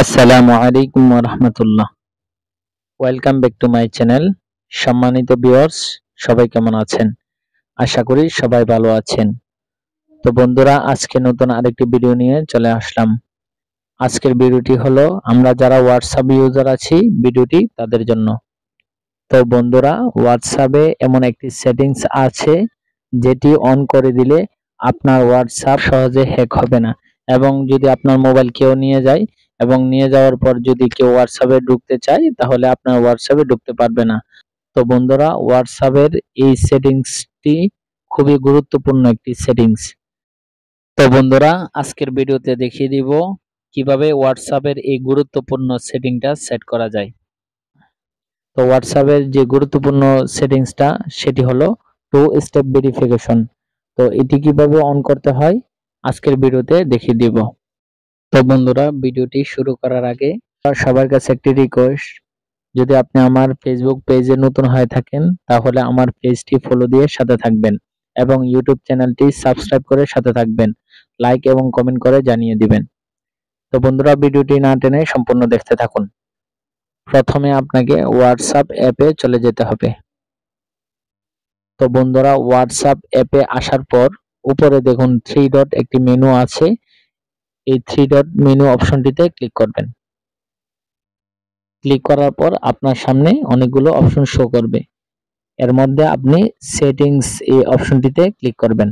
আসসালামু আলাইকুম ওয়া রাহমাতুল্লাহ। Welcome back to my channel. সম্মানিত ভিউয়ার্স, সবাই কেমন আছেন? আশা করি সবাই ভালো আছেন। তো বন্ধুরা, আজকে নতুন আরেকটি ভিডিও নিয়ে চলে আসলাম। আজকের ভিডিওটি হলো আমরা যারা হোয়াটসঅ্যাপ ইউজার আছি, ভিডিওটি তাদের জন্য। তো বন্ধুরা, হোয়াটসঅ্যাপে এমন একটি সেটিংস আছে যেটি অন করে দিলে আপনার হোয়াটসঅ্যাপ সহজে হ্যাক হবে না, এবং যদি আপনার মোবাইল কেউ নিয়ে যায় এবং নিয়ে যাওয়ার পর যদি কেউ হোয়াটসঅ্যাপে ঢুকতে চায় তাহলে আপনার হোয়াটসঅ্যাপে ঢুকতে পারবে না। তো বন্ধুরা, হোয়াটসঅ্যাপের এই সেটিংসটি খুবই গুরুত্বপূর্ণ একটি সেটিংস। তো বন্ধুরা, আজকের ভিডিওতে দেখিয়ে দিব কিভাবে হোয়াটসঅ্যাপের এই গুরুত্বপূর্ণ সেটিংটা সেট করা যায়। তো হোয়াটসঅ্যাপের যে গুরুত্বপূর্ণ সেটিংসটা সেটি হলো টু স্টেপ ভেরিফিকেশন। তো এটি কিভাবে অন করতে হয় আজকের ভিডিওতে দেখিয়ে দিব। তো বন্ধুরা, ভিডিওটি শুরু করার আগে সবার কাছে একটি রিকোয়েস্ট, যদি আপনি আমার ফেসবুক পেজে নতুন হয়ে থাকেন তাহলে আমার পেজটি ফলো দিয়ে সাথে থাকবেন এবং ইউটিউব চ্যানেলটি সাবস্ক্রাইব করে সাথে থাকবেন, লাইক এবং কমেন্ট করে জানিয়ে দিবেন। তো বন্ধুরা, ভিডিওটি না টেনে সম্পূর্ণ দেখতে থাকুন। প্রথমে আপনাকে হোয়াটসঅ্যাপ অ্যাপে চলে যেতে হবে। তো বন্ধুরা, হোয়াটসঅ্যাপ অ্যাপে আসার পর উপরে দেখুন থ্রি ডট একটি মেনু আছে, এই থ্রি ডট মেনু অপশনটিতে ক্লিক করবেন। ক্লিক করার পর আপনার সামনে অনেকগুলো অপশন শো করবে, এর মধ্যে আপনি সেটিংস এই অপশনটিতে ক্লিক করবেন।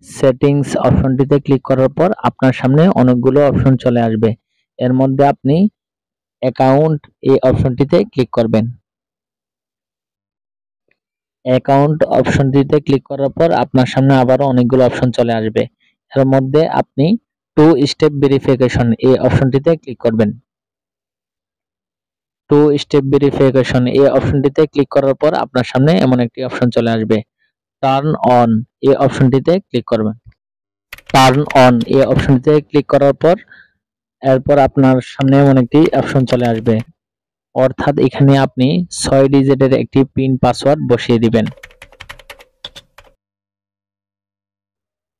সেটিংস অপশনটিতে ক্লিক করার পর আপনার সামনে অনেকগুলো অপশন চলে আসবে, এর মধ্যে আপনি অ্যাকাউন্ট এই অপশনটিতে ক্লিক করবেন। অ্যাকাউন্ট অপশনটিতে ক্লিক করার পর আপনার সামনে আবারও অনেকগুলো অপশন চলে আসবে, এর মধ্যে আপনি টু স্টেপ ভেরিফিকেশন এই অপশনটিতে ক্লিক করবেন। টু স্টেপ ভেরিফিকেশন এই অপশনটিতে ক্লিক করার পর আপনার সামনে এমন একটি অপশন চলে আসবে, টার্ন অন এই অপশনটিতে ক্লিক করবেন। টার্ন অন এই অপশনটিতে ক্লিক করার পর এরপর আপনার সামনে এমন একটি অপশন চলে আসবে, অর্থাৎ এখানে আপনি 6 ডিজিটের একটি পিন পাসওয়ার্ড বসিয়ে দিবেন।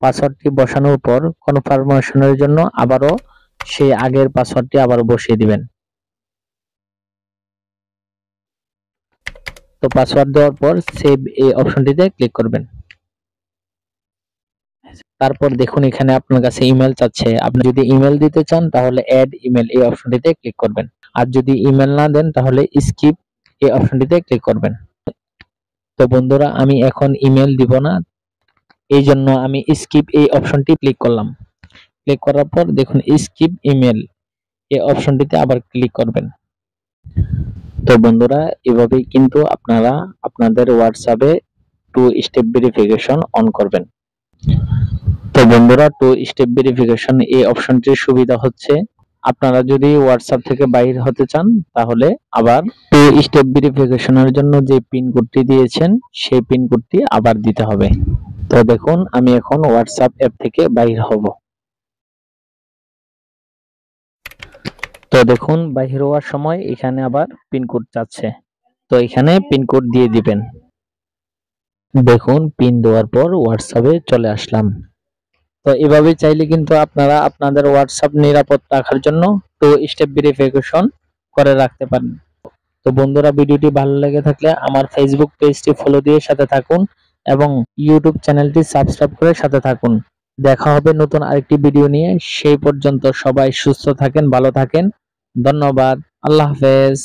পাসওয়ার্ডটি বসানোর পর কনফার্মেশনের জন্য আবারও সেই আগের পাসওয়ার্ডটি আবারও বসিয়ে দিবেন। তো পাসওয়ার্ড দেওয়ার পর সেভ এই অপশনটিতে ক্লিক করবেন। তারপর দেখুন এখানে আপনার কাছে ইমেল চাচ্ছে, আপনি যদি ইমেল দিতে চান তাহলে অ্যাড ইমেল এই অপশনটিতে ক্লিক করবেন, আর যদি ইমেল না দেন তাহলে স্কিপ এই অপশনটিতে ক্লিক করবেন। তো বন্ধুরা, আমি এখন ইমেল দিব না, এই জন্য আমি স্কিপ এই অপশনটি ক্লিক করলাম। ক্লিক করার পর দেখুন স্কিপ ইমেল এই অপশনটিতে আবার ক্লিক করবেন। তো বন্ধুরা, এভাবেই কিন্তু আপনারা আপনাদের হোয়াটসঅ্যাপে টু স্টেপ ভেরিফিকেশন অন করবেন। তো বন্ধুরা, টু স্টেপ ভেরিফিকেশন এই অপশনটির সুবিধা হচ্ছে আপনারা যদি হোয়াটসঅ্যাপ থেকে বাইর হতে চান তাহলে আবার টু স্টেপ ভেরিফিকেশনের জন্য যে পিন কোডটি দিয়েছেন সেই পিন কোডটি আবার দিতে হবে। তো দেখুন আমি এখন হোয়াটসঅ্যাপ অ্যাপ থেকে বাইর হব। তো দেখুন বাইর হওয়ার সময় এখানে আবার পিন কোড চাচ্ছে, তো এখানে পিন কোড দিয়ে দিবেন। দেখুন পিন দেওয়ার পর হোয়াটসঅ্যাপে চলে আসলাম। তো এভাবে চাইলে কিন্তু আপনারা আপনাদের হোয়াটসঅ্যাপ নিরাপদ রাখার জন্য টু স্টেপ ভেরিফিকেশন করে রাখতে পারেন। তো বন্ধুরা, ভিডিওটি ভালো লেগে থাকলে আমার ফেসবুক পেজটি ফলো দিয়ে সাথে থাকুন এবং ইউটিউব চ্যানেলটি সাবস্ক্রাইব করে সাথে থাকুন। দেখা হবে নতুন আরেকটি ভিডিও নিয়ে, সেই পর্যন্ত সবাই সুস্থ থাকেন, ভালো থাকেন। ধন্যবাদ। আল্লাহ হাফেজ।